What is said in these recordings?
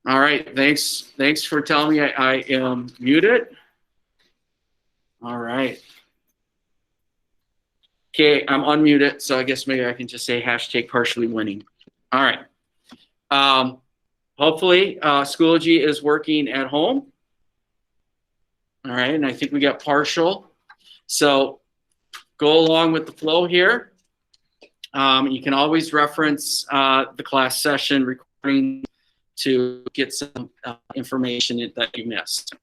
All right, thanks for telling me I am muted. All right. Okay, I'm unmuted, so I guess maybe I can just say hashtag partially winning. All right. Hopefully, Schoology is working at home. All right, and I think we got partial. So go along with the flow here. You can always reference the class session recording to get some information that you missed.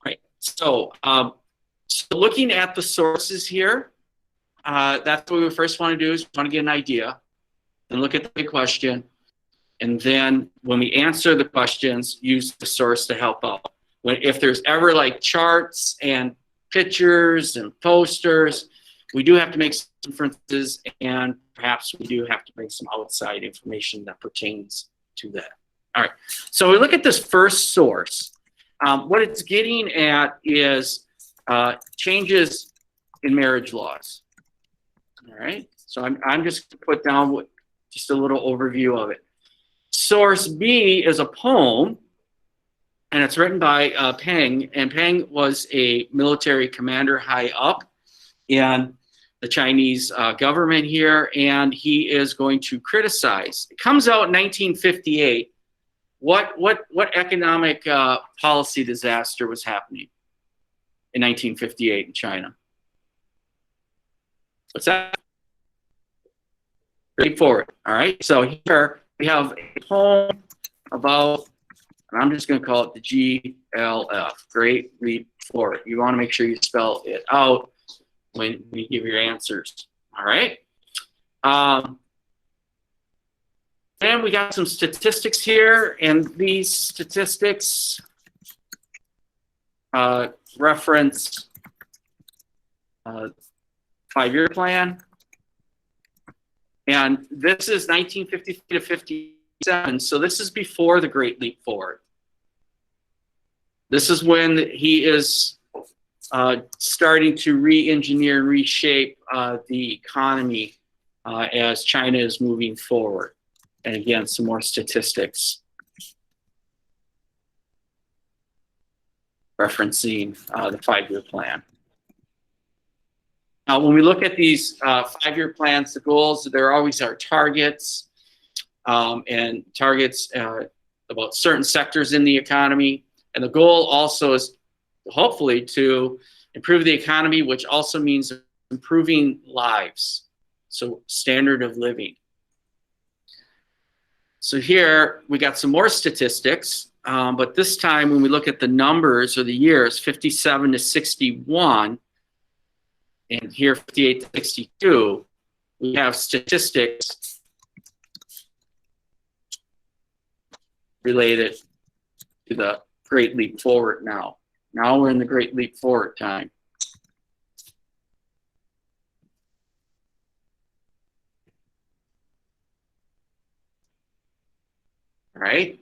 Right. So looking at the sources here, that's what we first want to do is we want to get an idea, then look at the big question, and then when we answer the questions, use the source to help out. If there's ever like charts and pictures and posters, we do have to make some inferences, and perhaps we do have to bring some outside information that pertains to that. All right, so we look at this first source. What it's getting at is changes in marriage laws. All right, so I'm just going to put down just a little overview of it. Source B is a poem, and it's written by Peng, and Peng was a military commander high up in the Chinese government here, and he is going to criticize. It comes out in 1958. What economic policy disaster was happening in 1958 in China? What's that? Leap forward. All right. So here we have a poem about, and I'm just going to call it the GLF, Great Leap Forward. You want to make sure you spell it out when you give your answers. All right. And we got some statistics here, and these statistics reference 5-year plan. And this is 1953 to 57, so this is before the Great Leap Forward. This is when he is starting to re-engineer and reshape the economy as China is moving forward. And again, some more statistics referencing the 5-year plan. Now, when we look at these 5-year plans, the goals, there always are targets, and targets about certain sectors in the economy. And the goal also is hopefully to improve the economy, which also means improving lives, so standard of living. So here we got some more statistics, but this time when we look at the numbers or the years, 57 to 61, and here 58 to 62, we have statistics related to the Great Leap Forward now. Now we're in the Great Leap Forward time. All right.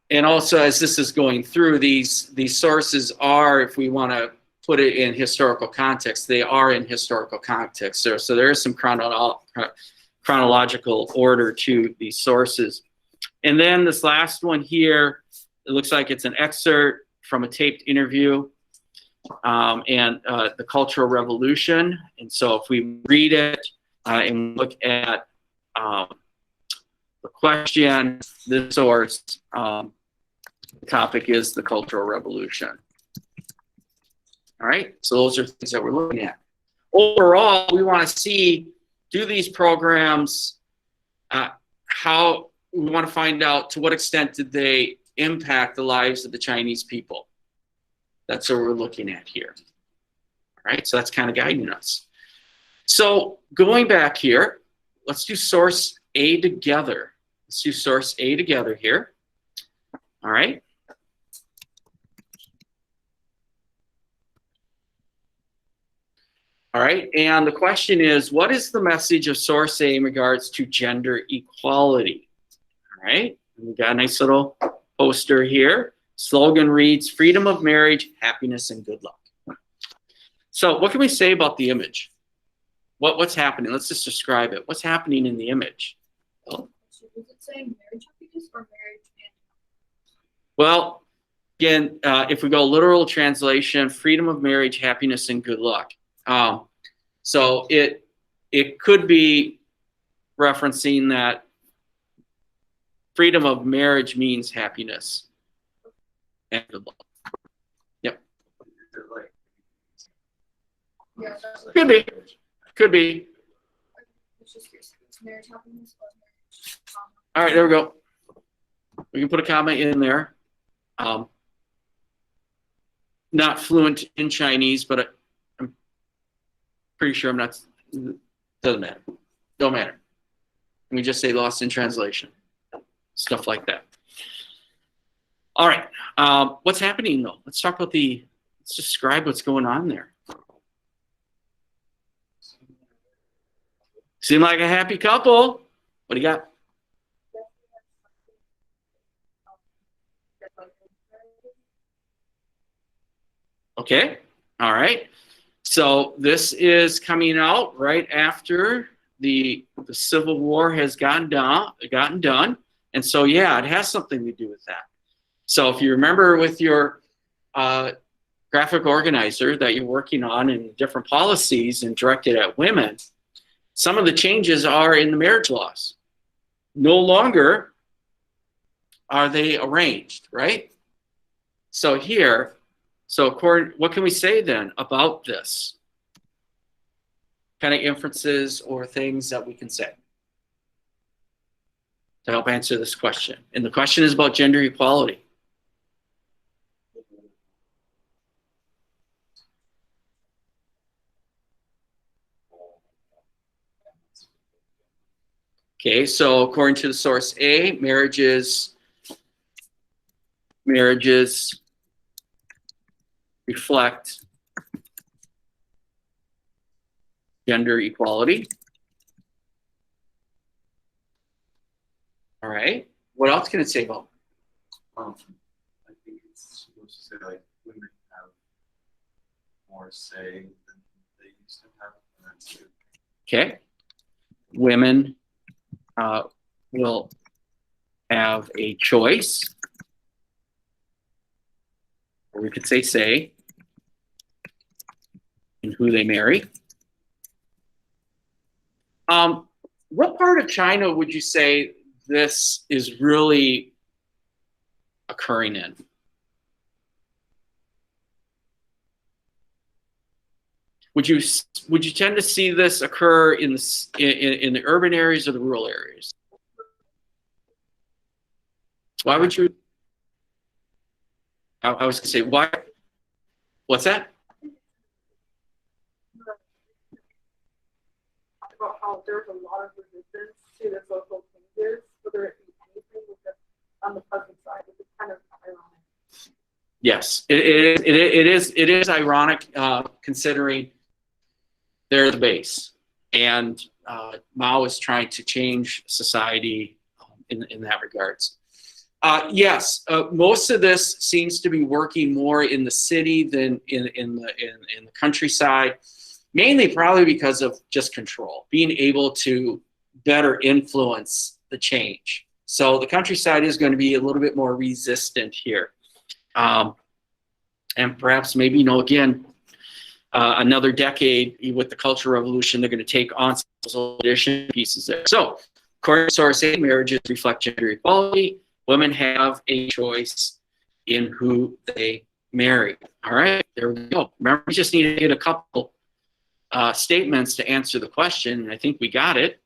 And also, as this is going through, these sources are, if we want to put it in historical context, they are in historical context. So there is some chronological order to these sources. And then this last one here, it looks like it's an excerpt from a taped interview and the Cultural Revolution. And so if we read it and look at the question, the source, the topic is the Cultural Revolution. All right, so those are things that we're looking at. Overall, we want to see, do these programs, how we want to find out to what extent did they impact the lives of the Chinese people. That's what we're looking at here. All right, so that's kind of guiding us. So going back here, let's do source A together. Let's do source A together here. All right. All right, and the question is, what is the message of source A in regards to gender equality? All right, we got a nice little poster here. Slogan reads, freedom of marriage, happiness, and good luck. So what can we say about the image? What's happening? Let's just describe it. What's happening in the image? Oh. So is it saying marriage happiness or marriage and Well, again, if we go literal translation, freedom of marriage, happiness, and good luck. So it could be referencing that freedom of marriage means happiness and good luck. Yep. yeah, that's what Could be. Could be. it's just curious. It's marriage happiness or marriage. All right, there we go. We can put a comment in there. Not fluent in Chinese, but I'm pretty sure I'm not. Doesn't matter. Don't matter. Let me just say lost in translation. Stuff like that. All right. What's happening though? Let's talk about let's describe what's going on there. Seem like a happy couple. What do you got? Okay. All right. So this is coming out right after the Civil War has gotten done. And so, yeah, it has something to do with that. So if you remember with your graphic organizer that you're working on and different policies and directed at women, some of the changes are in the marriage laws. No longer are they arranged, right? So here, what can we say then about this? Kind of inferences or things that we can say to help answer this question. And the question is about gender equality. Okay, so according to the source A, marriages reflect gender equality. All right. What else can it say about? I think it's supposed to say like women have more say than they used to have. And that's good. Okay. Women will have a choice, or we could say, in who they marry. What part of China would you say this is really occurring in? Would you tend to see this occur in the urban areas or the rural areas? Why would you? I was gonna say why. What's that? About how there's a lot of resistance to the social changes, whether it be anything with on the present side, which is kind of ironic. Yes, it is ironic considering they're the base, and Mao is trying to change society in that regards. Yes, most of this seems to be working more in the city than in the countryside, mainly probably because of just control, being able to better influence the change. So the countryside is going to be a little bit more resistant here. And perhaps maybe, again, another decade with the Cultural Revolution, they're going to take on social addition pieces there. So according to source A, marriages reflect gender equality. Women have a choice in who they marry. All right, there we go. Remember, we just need to get a couple statements to answer the question, and I think we got it.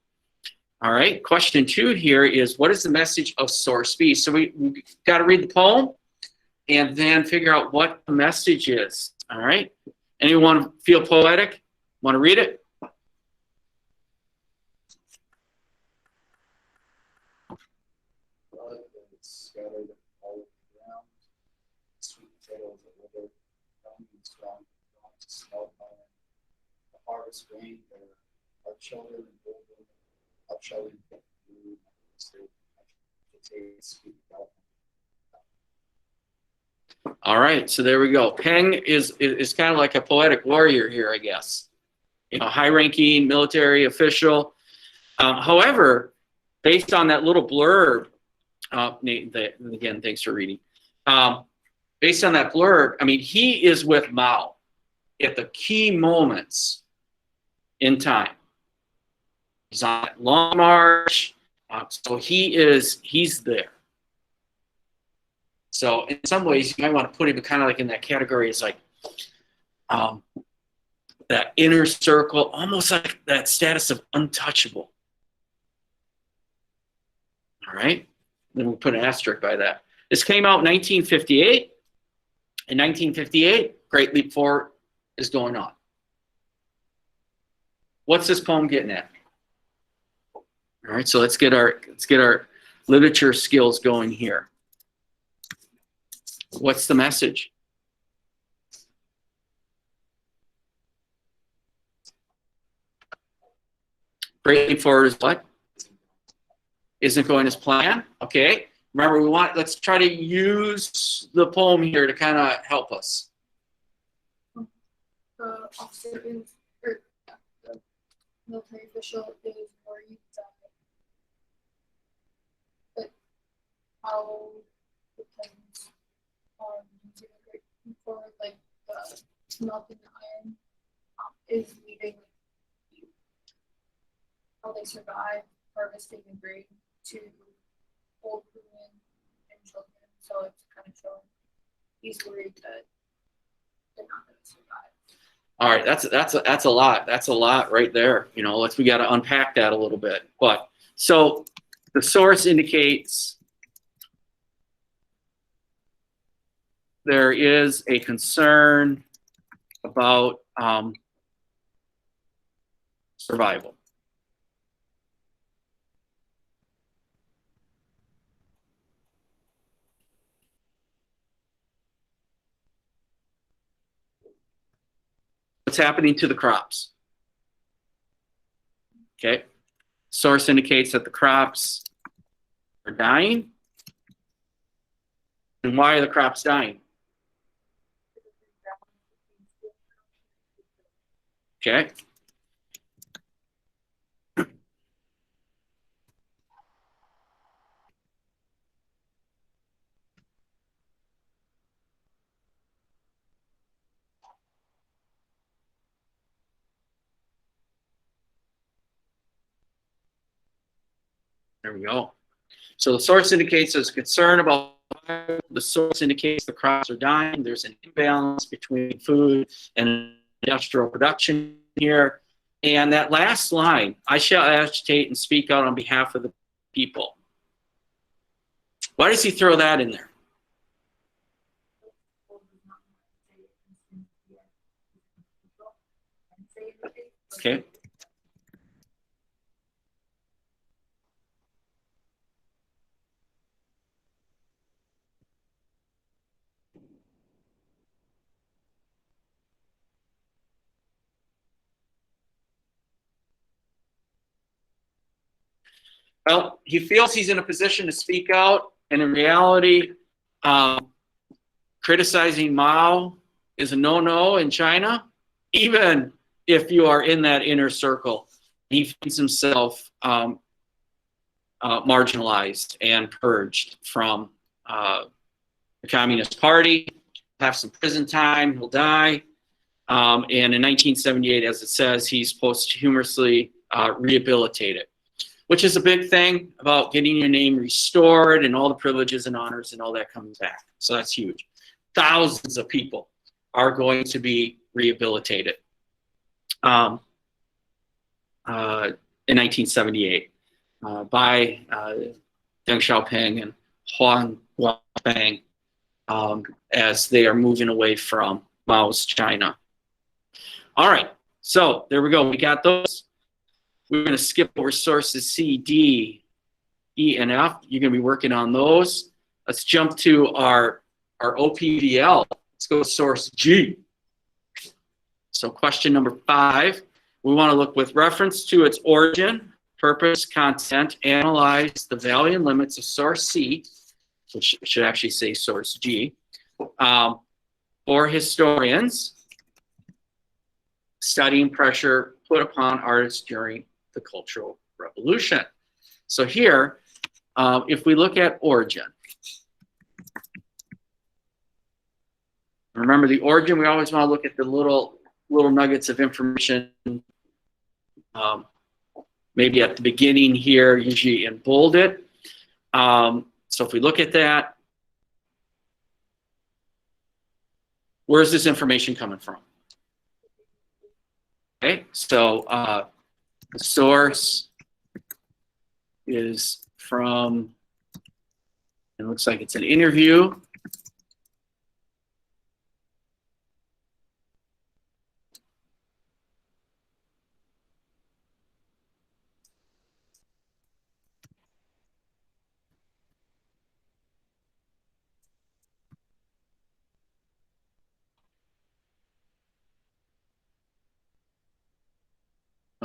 All right, question 2 here is, what is the message of source B? So we got to read the poem and then figure out what the message is. All right, anyone feel poetic? Want to read it? Scattered all around, sweet potatoes that wither, young and strong, going to smell fire. The harvest grain, there are children and older, our children get food, sweet development. All right, so there we go. Peng is kind of like a poetic warrior here, I guess. high-ranking military official. However, based on that little blurb, again, thanks for reading. Based on that blurb, I mean, he is with Mao at the key moments in time. He's on that long march, so he's there. So in some ways, you might want to put him kind of like in that category as like that inner circle, almost like that status of untouchable. All right, then we'll put an asterisk by that. This came out in 1958. In 1958, Great Leap Forward is going on. What's this poem getting at? All right, so let's get our literature skills going here. What's the message? Great Leap Forward is what? Isn't going as planned. Okay. Remember, let's try to use the poem here to kind of help us. The officer is, or the military official is worried that how the planes are using the Great Leap Forward, like the melting the iron, is leading how they survive harvesting the grain to old women and children. So it's kind of showing he's worried that they're not going to survive. All right, that's a lot. That's a lot right there. We got to unpack that a little bit. But so the source indicates there is a concern about survival. What's happening to the crops? Okay. Source indicates that the crops are dying. And why are the crops dying? Okay. There we go. So the source indicates there's concern about the source indicates the crops are dying. There's an imbalance between food and industrial production here. And that last line, I shall agitate and speak out on behalf of the people. Why does he throw that in there? Okay. Well, he feels he's in a position to speak out, and in reality, criticizing Mao is a no-no in China, even if you are in that inner circle. He finds himself marginalized and purged from the Communist Party, have some prison time, he'll die. And in 1978, as it says, he's posthumously rehabilitated, which is a big thing about getting your name restored and all the privileges and honors and all that comes back. So that's huge. Thousands of people are going to be rehabilitated in 1978 by Deng Xiaoping and Huang Guangping as they are moving away from Mao's China. All right, so there we go. We got those. We're going to skip over sources C, D, E, and F. You're going to be working on those. Let's jump to our OPVL. Let's go to source G. So question number 5, we want to look with reference to its origin, purpose, content, analyze the value and limits of source C, which should actually say source G, for historians studying pressure put upon artists during the Cultural Revolution. So here, if we look at origin, remember the origin, we always want to look at the little nuggets of information, maybe at the beginning here, usually in bolded. So if we look at that, where's this information coming from? Okay, so the source is from, it looks like it's an interview.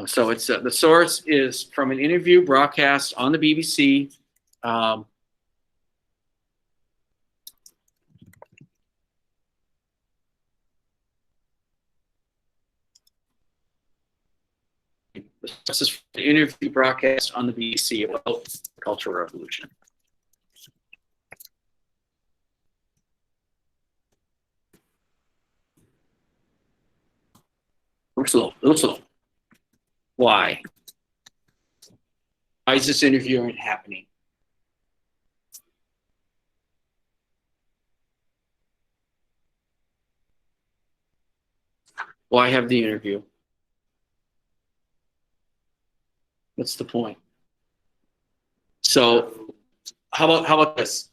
So it's the source is from an interview broadcast on the BBC. This is the interview broadcast on the BBC about the Cultural Revolution. A little slow. Why? Why is this interview happening? Why have the interview? What's the point? So how about this?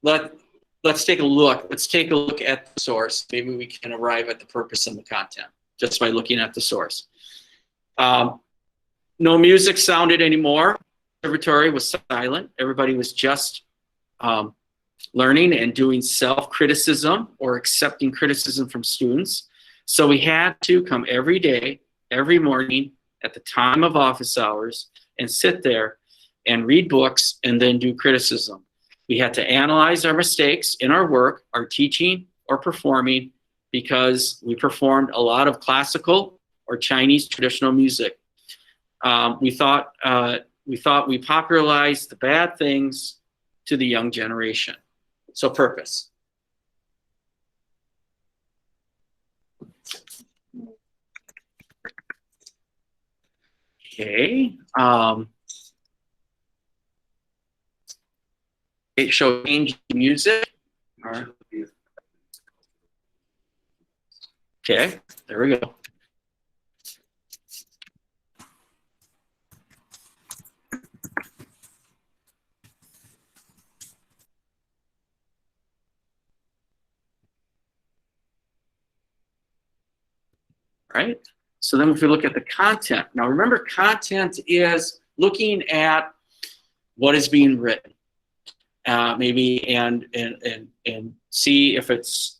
Let's take a look. Let's take a look at the source. Maybe we can arrive at the purpose and the content just by looking at the source. No music sounded anymore. The conservatory was silent. Everybody was just learning and doing self-criticism or accepting criticism from students. So we had to come every day, every morning at the time of office hours and sit there and read books and then do criticism. We had to analyze our mistakes in our work, our teaching or performing, because we performed a lot of classical or Chinese traditional music. We thought we popularized the bad things to the young generation. So purpose. Okay. It showed change in music. All right. Okay, there we go. Right? So then if we look at the content, now remember content is looking at what is being written, maybe and see if it's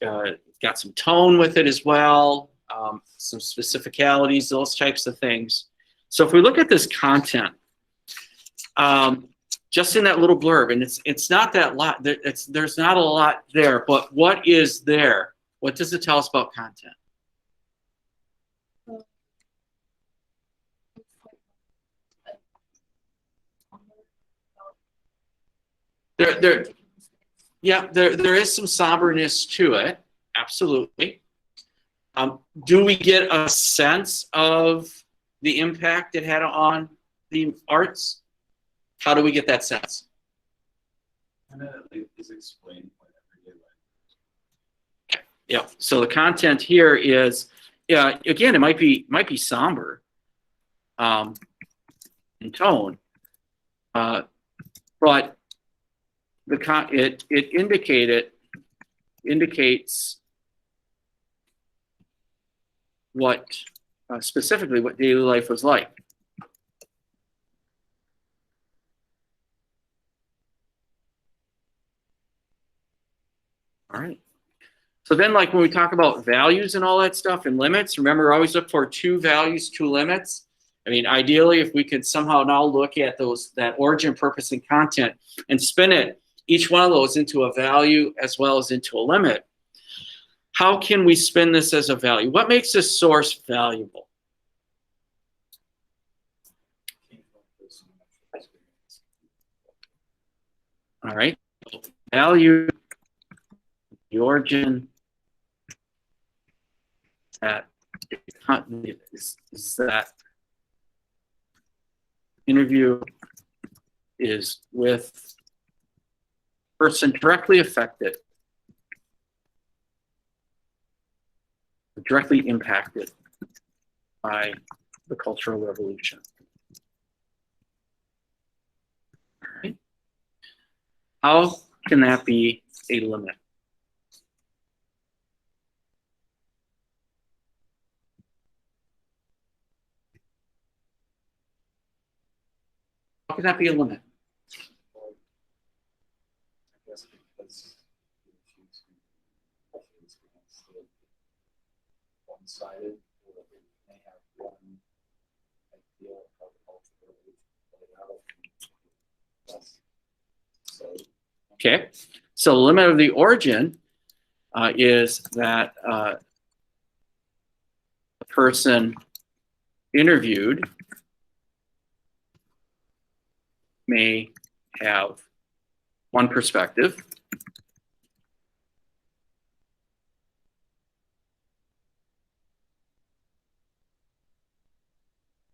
got some tone with it as well, some specificalities, those types of things. So if we look at this content, just in that little blurb, and it's not that lot, there's not a lot there, but what is there? What does it tell us about content? There is some somberness to it, absolutely. Do we get a sense of the impact it had on the arts? How do we get that sense? And then it is explained by everyday life. Yeah. So the content here is, again, it might be somber in tone, but it indicates what specifically what daily life was like. All right. So then, like when we talk about values and all that stuff and limits, remember, always look for 2 values, 2 limits. I mean, ideally, if we could somehow now look at that origin, purpose, and content and spin it, each one of those into a value as well as into a limit. How can we spin this as a value? What makes this source valuable? value, the origin, that is that interview is with person directly affected, directly impacted by the Cultural Revolution. All right. How can that be a limit? How can that be a limit? Or, I guess because it's one-sided, or it may have one idea of how the culture played out. That's- So, Okay, so the limit of the origin is that the person interviewed may have one perspective,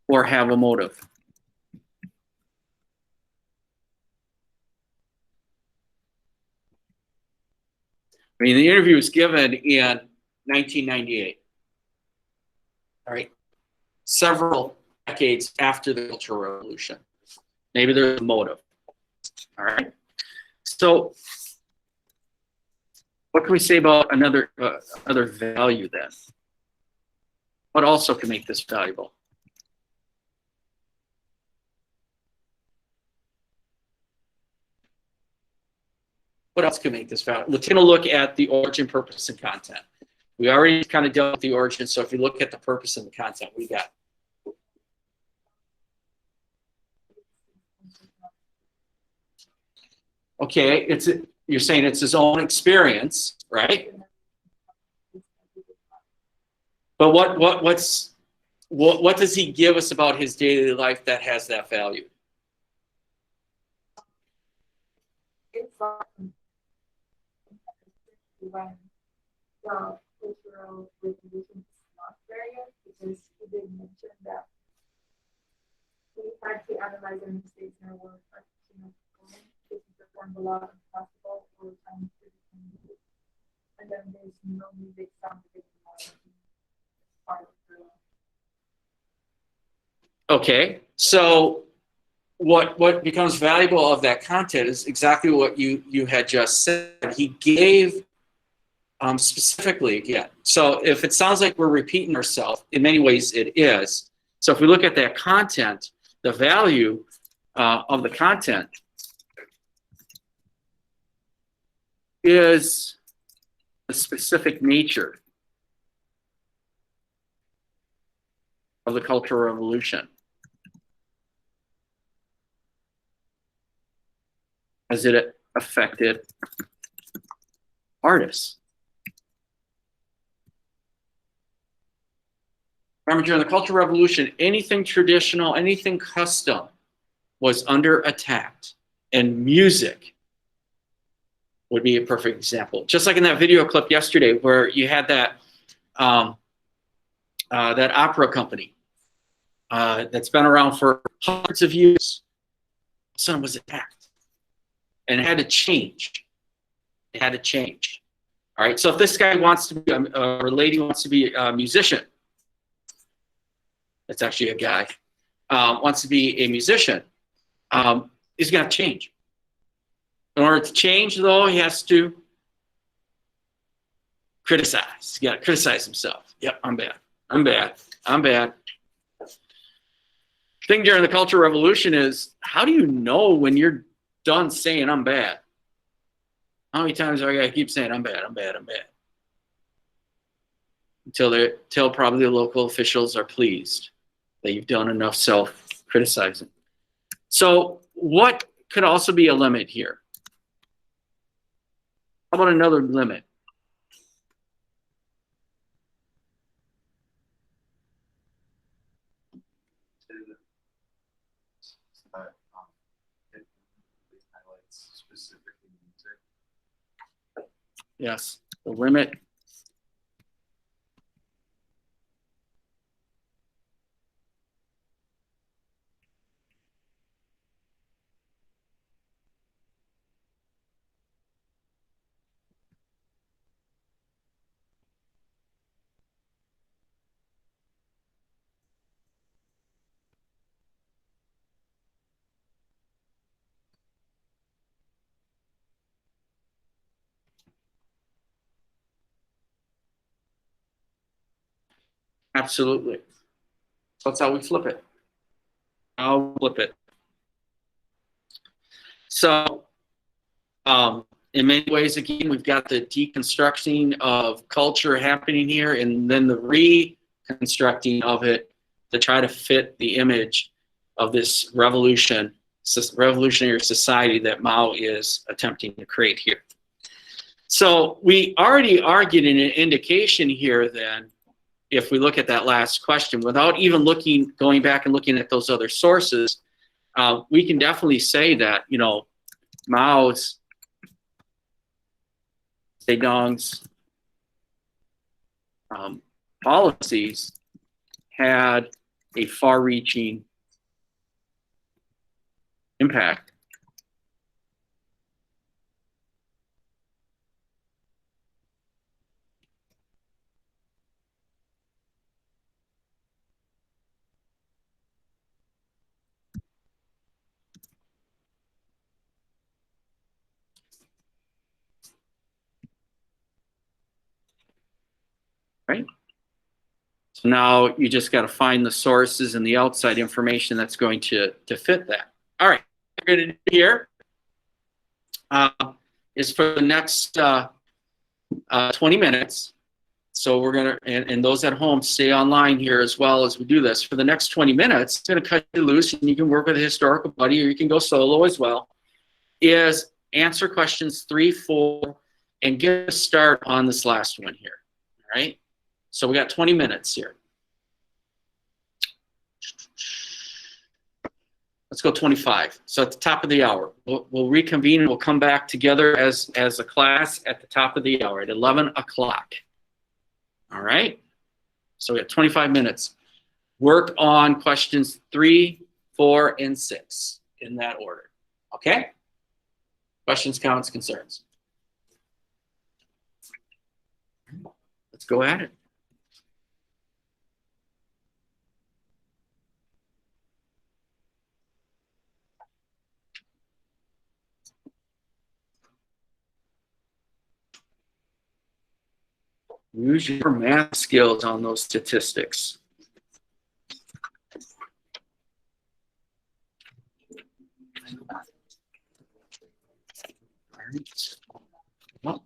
or have a motive. I mean, the interview was given in 1998. All right, several decades after the Cultural Revolution. Maybe there's a motive. All right. So, what can we say about another value then? What also can make this valuable? What else can make this valuable? Let's take a look at the origin, purpose, and content. We already kind of dealt with the origin, so if you look at the purpose and the content, we got. Okay, you're saying it's his own experience, right? But what does he give us about his daily life that has that value? It's when the Cultural Revolution is not there yet, because he did mention that we had to analyze our mistakes in our work, because we performed a lot of classical or time music, and then there's no music sound part of the. Okay, so what becomes valuable of that content is exactly what you had just said. He gave specifically again. So if it sounds like we're repeating ourselves, in many ways it is. So if we look at that content, the value of the content is the specific nature of the Cultural Revolution, as it affected artists. Remember, during the Cultural Revolution, anything traditional, anything custom was under attack, and music would be a perfect example. Just like in that video clip yesterday, where you had that that opera company that's been around for hundreds of years. All of a sudden was attacked, and it had to change. It had to change. All right. So if this guy wants to be or lady wants to be a musician, that's actually a guy, wants to be a musician, he's going to change. In order to change, though, he has to criticize. He's got to criticize himself. Yep, I'm bad. I'm bad. I'm bad. The thing during the Cultural Revolution is, how do you know when you're done saying I'm bad? How many times do I got to keep saying I'm bad, I'm bad, I'm bad? Until probably the local officials are pleased that you've done enough self-criticizing. So what could also be a limit here? How about another limit? it highlights specifically music Yes, the limit. Absolutely. So that's how we flip it. I'll flip it. So, in many ways, again, we've got the deconstructing of culture happening here, and then the reconstructing of it to try to fit the image of this revolutionary society that Mao is attempting to create here. So we already are getting an indication here then, if we look at that last question, without even going back and looking at those other sources, we can definitely say that, you know, Mao's, Zedong's policies had a far-reaching impact. Right? So now you just got to find the sources and the outside information that's going to fit that. All right, what we're going to do here is for the next 20 minutes. So we're going to, and those at home, stay online here as well as we do this. For the next 20 minutes, it's going to cut you loose, and you can work with a historical buddy, or you can go solo as well, is answer questions 3, 4, and get a start on this last one here. All right? So we got 20 minutes here. Let's go 25. So at the top of the hour, we'll reconvene and we'll come back together as a class at the top of the hour at 11 o'clock. All right? So we have 25 minutes. Work on questions 3, 4, and 6 in that order. Okay? Questions, comments, concerns? Let's go at it. Use your math skills on those statistics. Well,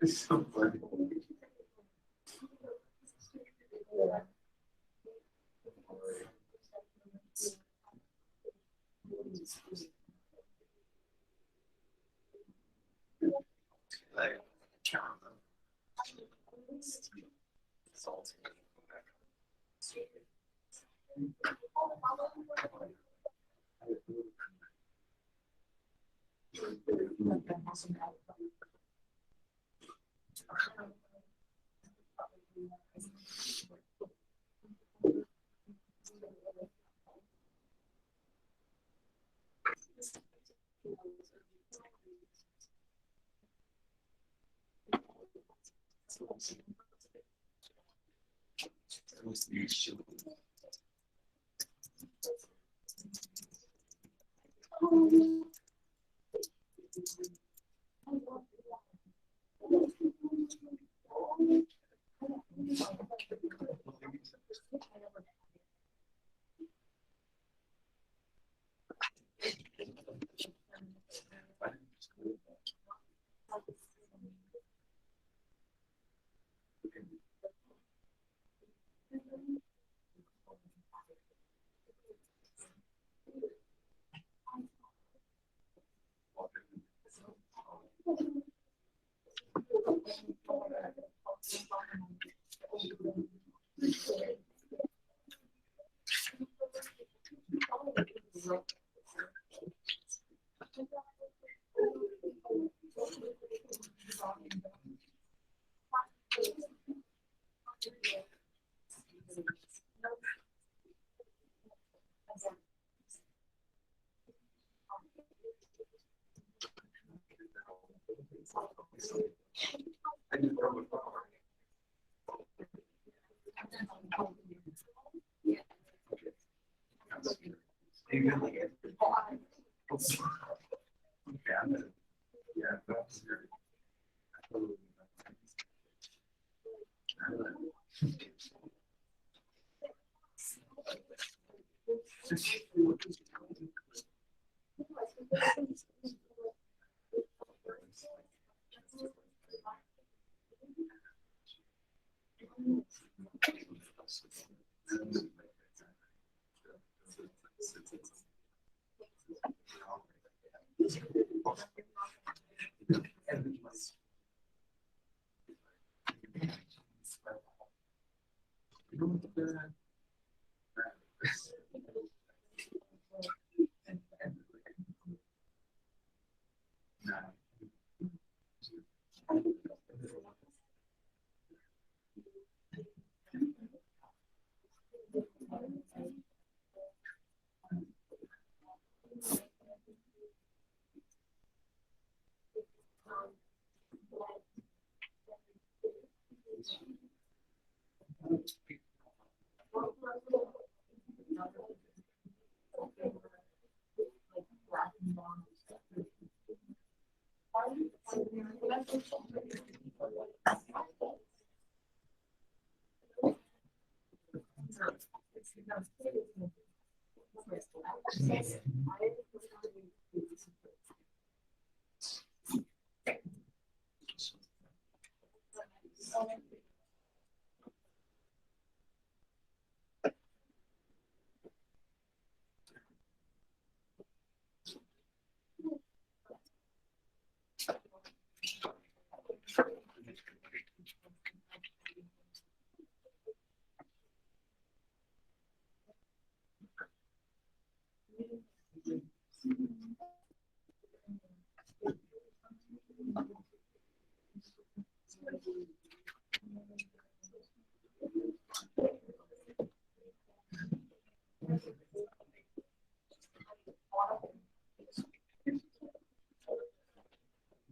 It's so funny. Like, count them. Salty.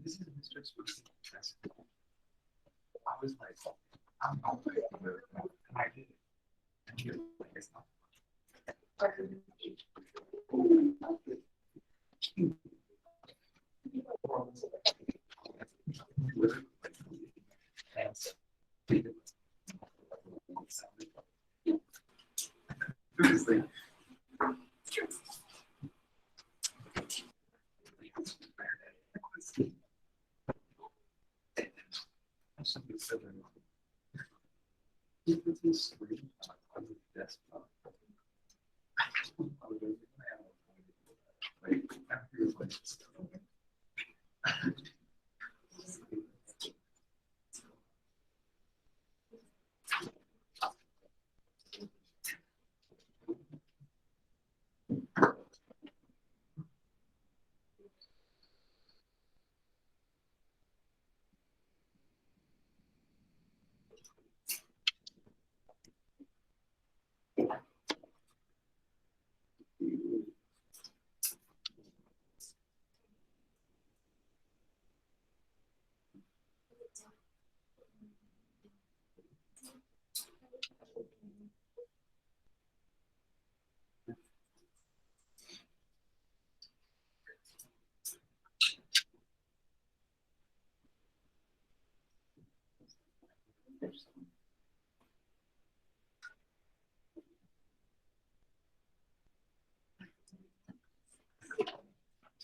This is Mr. Smith. I was like, I'm not going to do it. And I did it. And he was like, it's not. Seriously. Something similar. He puts his screen on the desktop. Like, after he was like,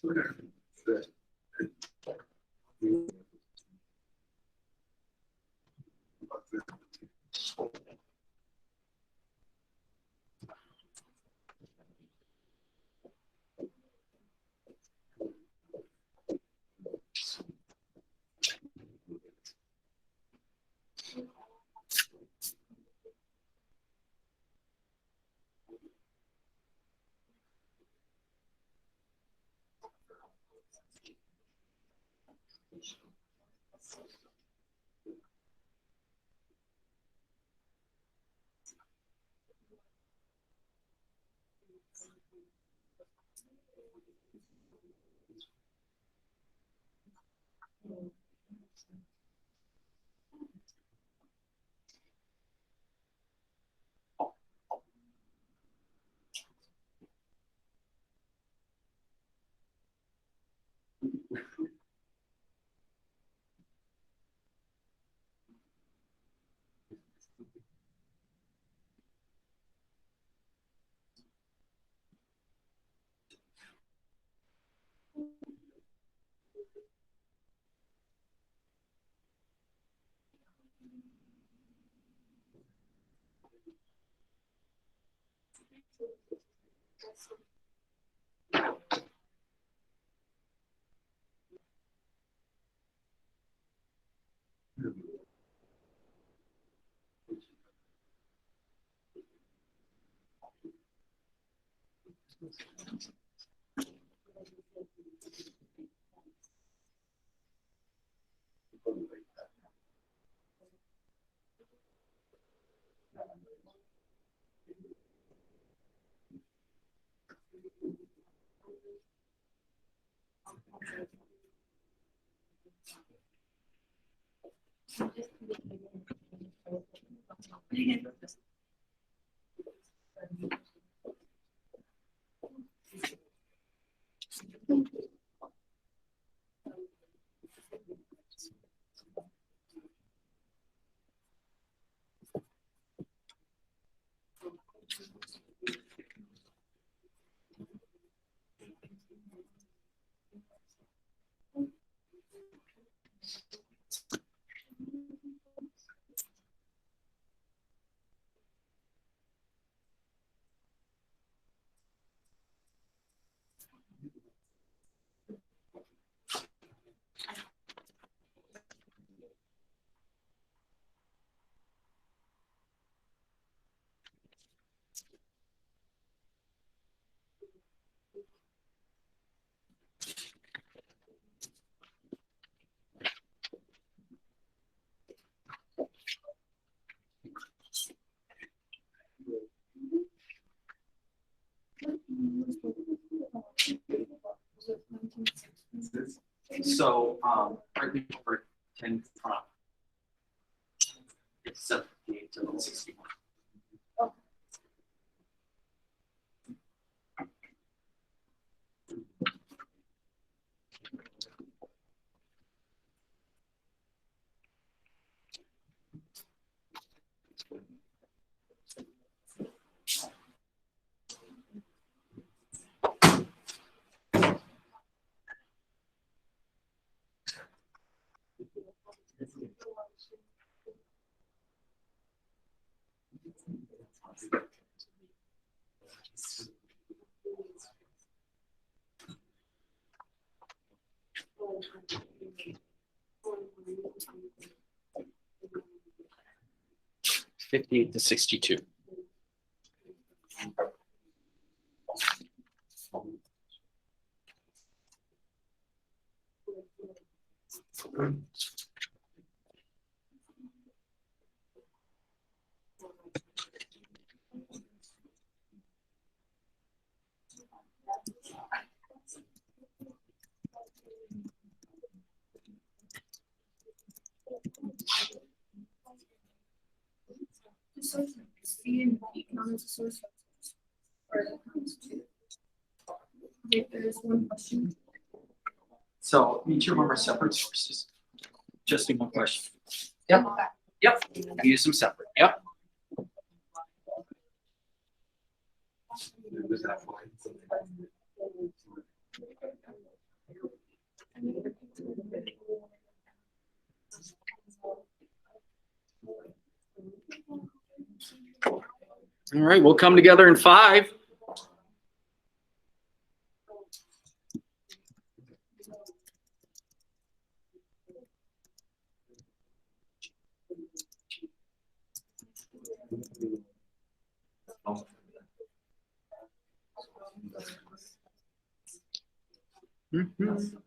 Twitter. So, right before 10 prompt. It's 78 to 61. $58 to $62. There's one question. So each of them are separate sources. Just in one question. Yep. Yep. Use them separate. Yep. All right, we'll come together in 5. Mhm.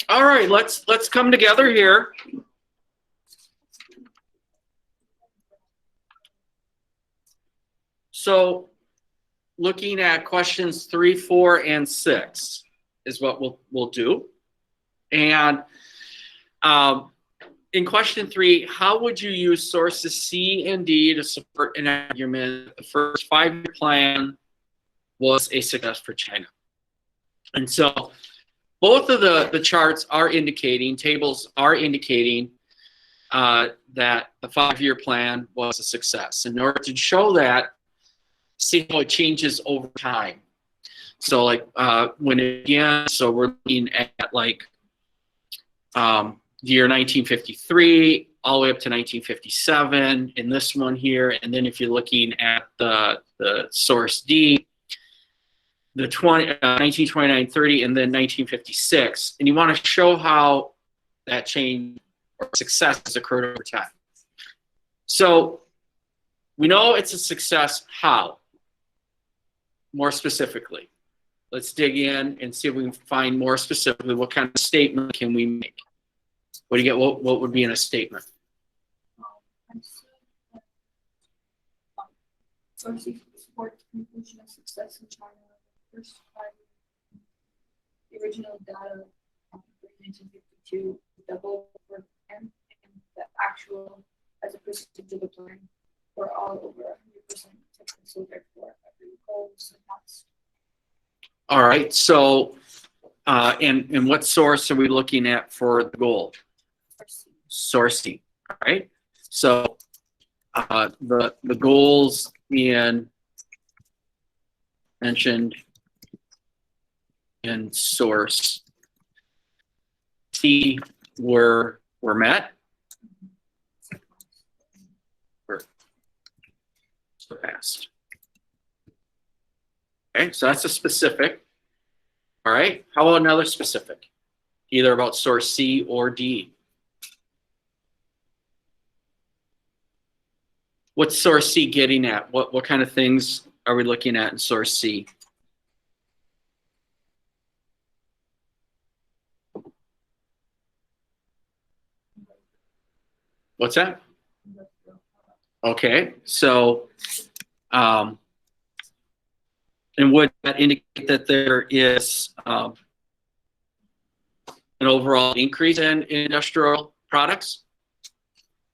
All right, let's come together here. So looking at questions 3, 4, and 6 is what we'll do. And in question 3, how would you use sources C and D to support an argument that the first 5-year plan was a success for China? And so both of the charts are indicating, tables are indicating that the 5-year plan was a success. In order to show that, see how it changes over time. So like when it began, so we're looking at like the year 1953 all the way up to 1957 in this one here. And then if you're looking at the source D, the 1929, 30, and then 1956. And you want to show how that change or success has occurred over time. So we know it's a success. How? More specifically, let's dig in and see if we can find more specifically what kind of statement can we make. What do you get? What would be in a statement? Sources support the conclusion of success in China. First 5 the original data for 1952 double for and the actual as a percentage of the plan were all over 100%. So therefore, every goal was surpassed. All right. So, and what source are we looking at for the goal? Source C. All right. So, the goals in mentioned in source C were met. Were surpassed. Okay, so that's a specific. All right, how about another specific? Either about source C or D. What's source C getting at? What kind of things are we looking at in source C? What's that? Okay, so, and would that indicate that there is an overall increase in industrial products?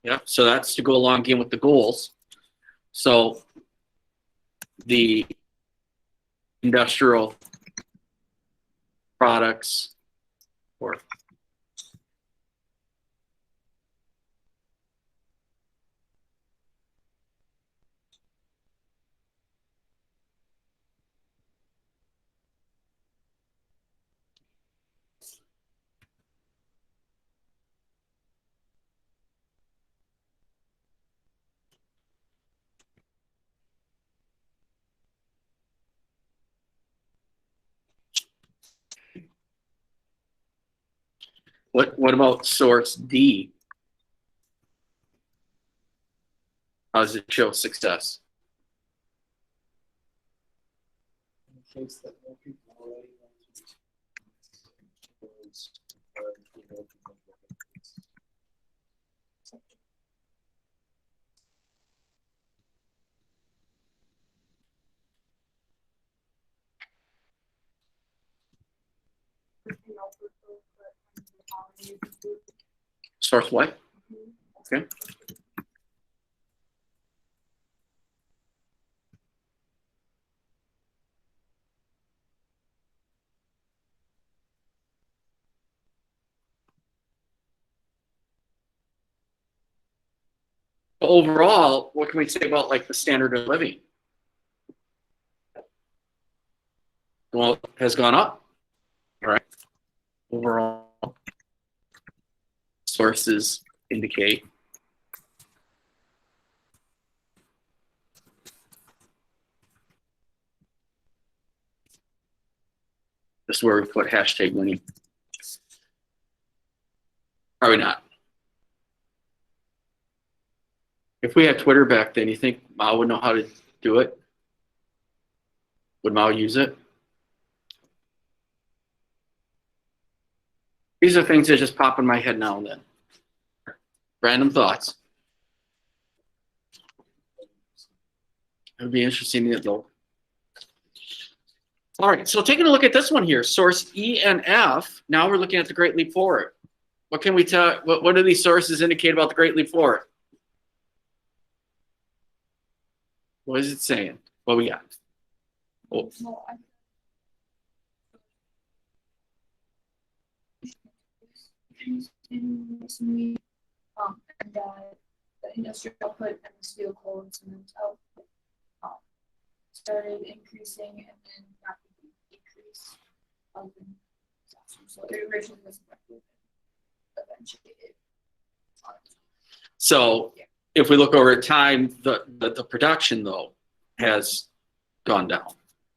Yeah, so that's to go along again with the goals. So the industrial products or what about source D? How does it show success? In the case that more people already want to towards, Source what? Okay. Overall, what can we say about like the standard of living? Well, has gone up. All right. Overall, sources indicate this is where we put hashtag winning. Probably not. If we had Twitter back then, you think Mao would know how to do it? Would Mao use it? These are things that just pop in my head now and then. Random thoughts. It would be interesting to know. All right, so taking a look at this one here, source E and F. Now we're looking at the Great Leap Forward. What can we tell? What do these sources indicate about the Great Leap Forward? What is it saying? What we got? Oh. No, and the industrial output and the steel, coal, and cement output started increasing and then rapidly decreased. So it originally was effective, eventually it. So if we look over time, the production though has gone down.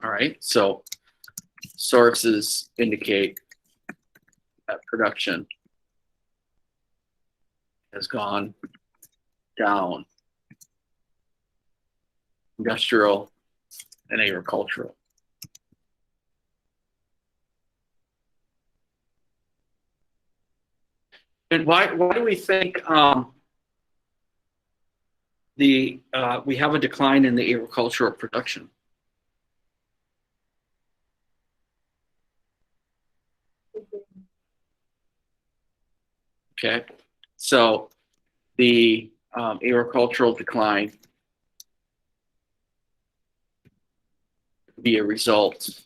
All right, so sources indicate that production has gone down. Industrial and agricultural. And why do we think we have a decline in the agricultural production? Okay, so the agricultural decline would be a result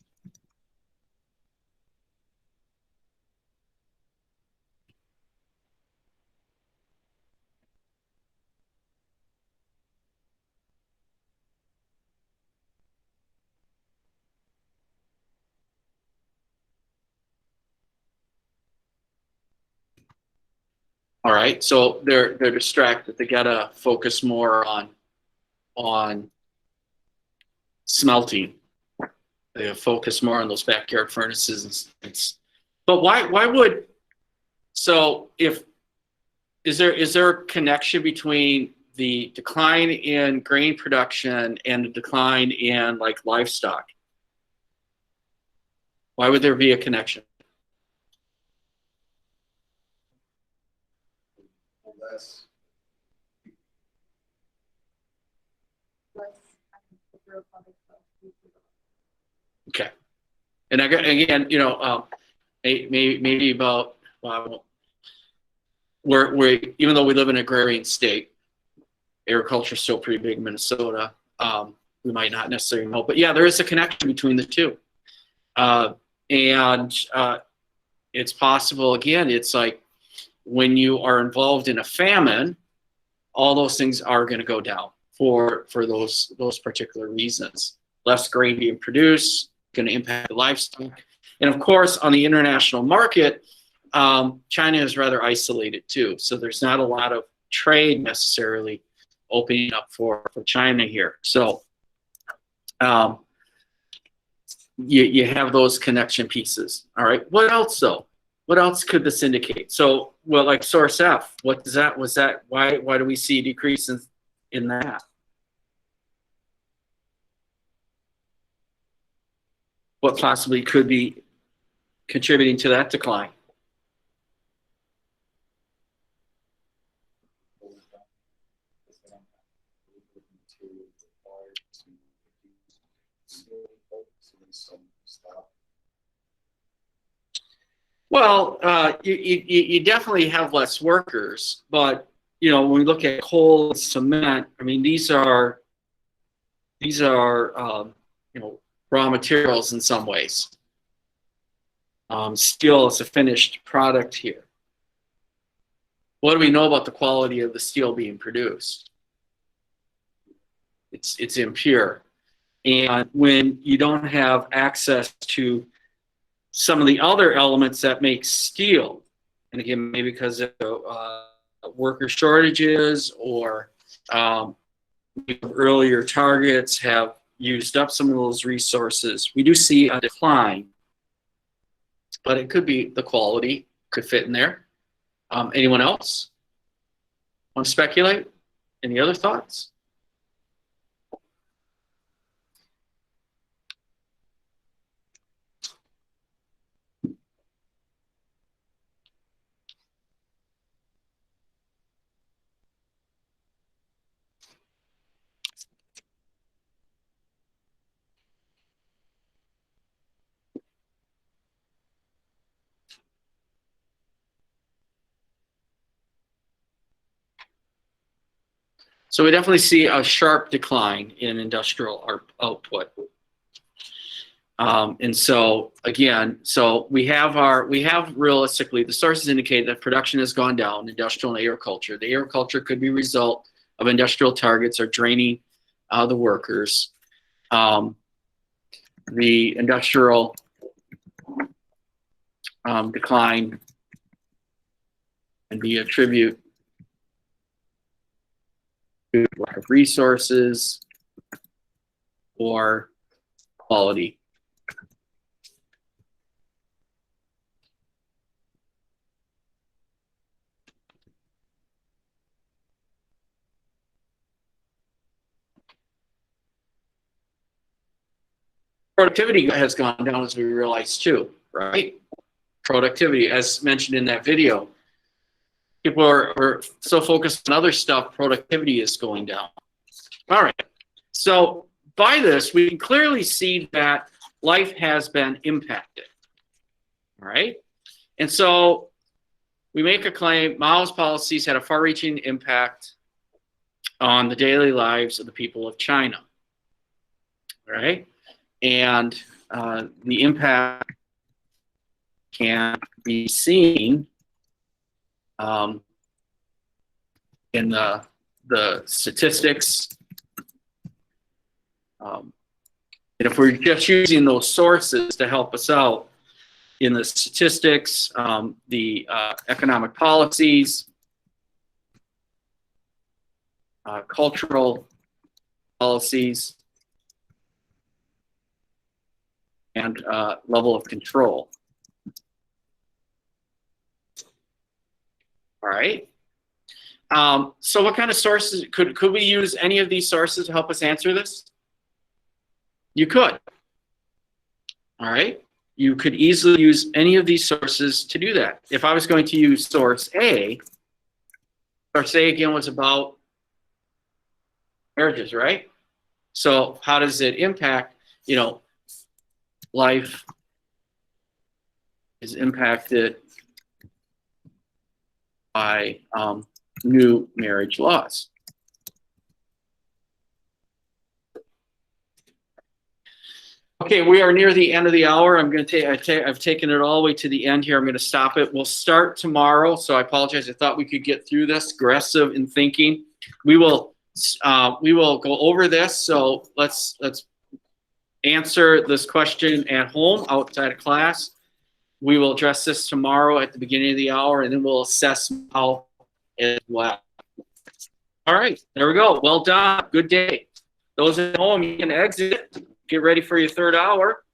all right, so they're distracted. They gotta focus more on smelting. They focus more on those backyard furnaces but why would, so if is there a connection between the decline in grain production and the decline in like livestock? Why would there be a connection? Less, less, zero products of food. Okay. And again, you know, maybe about, well, we're even though we live in an agrarian state, agriculture is still pretty big in Minnesota. We might not necessarily know, but yeah, there is a connection between the two. And it's possible, again, it's like when you are involved in a famine, all those things are going to go down for those particular reasons. Less grain being produced, going to impact the livestock. And of course, on the international market, China is rather isolated too. So there's not a lot of trade necessarily opening up for China here. So you have those connection pieces. All right. What else though? What else could this indicate? So, well, like source F, what does that, was that, why do we see a decrease in that? What possibly could be contributing to that decline? Well, you definitely have less workers, but you know, when we look at coal and cement, I mean, these are you know, raw materials in some ways. Steel is a finished product here. What do we know about the quality of the steel being produced? It's impure. And when you don't have access to some of the other elements that make steel, and again, maybe because of worker shortages or earlier targets have used up some of those resources, we do see a decline. But it could be the quality, could fit in there. Anyone else want to speculate? Any other thoughts? So we definitely see a sharp decline in industrial output. And so again, so we have realistically, the sources indicate that production has gone down, industrial and agriculture. The agriculture could be a result of industrial targets or draining the workers. The industrial decline and be attribute to lack of resources or quality. Productivity has gone down, as we realize too, right? Productivity, as mentioned in that video. People are so focused on other stuff, productivity is going down. All right. So by this, we can clearly see that life has been impacted. All right. And so we make a claim, Mao's policies had a far-reaching impact on the daily lives of the people of China. All right. And the impact can be seen in the statistics. And if we're just using those sources to help us out in the statistics, the economic policies, cultural policies, and level of control. All right. So what kind of sources, could we use any of these sources to help us answer this? You could. All right. You could easily use any of these sources to do that. If I was going to use source A, source A again was about marriages, right? So how does it impact, life is impacted by new marriage laws. Okay, we are near the end of the hour. I'm going to take, I've taken it all the way to the end here. I'm going to stop it. We'll start tomorrow. So I apologize. I thought we could get through this. Aggressive in thinking. We will go over this. So let's answer this question at home outside of class. We will address this tomorrow at the beginning of the hour, and then we'll assess how as well. All right, there we go. Well done. Good day. Those at home, you can exit. Get ready for your third hour.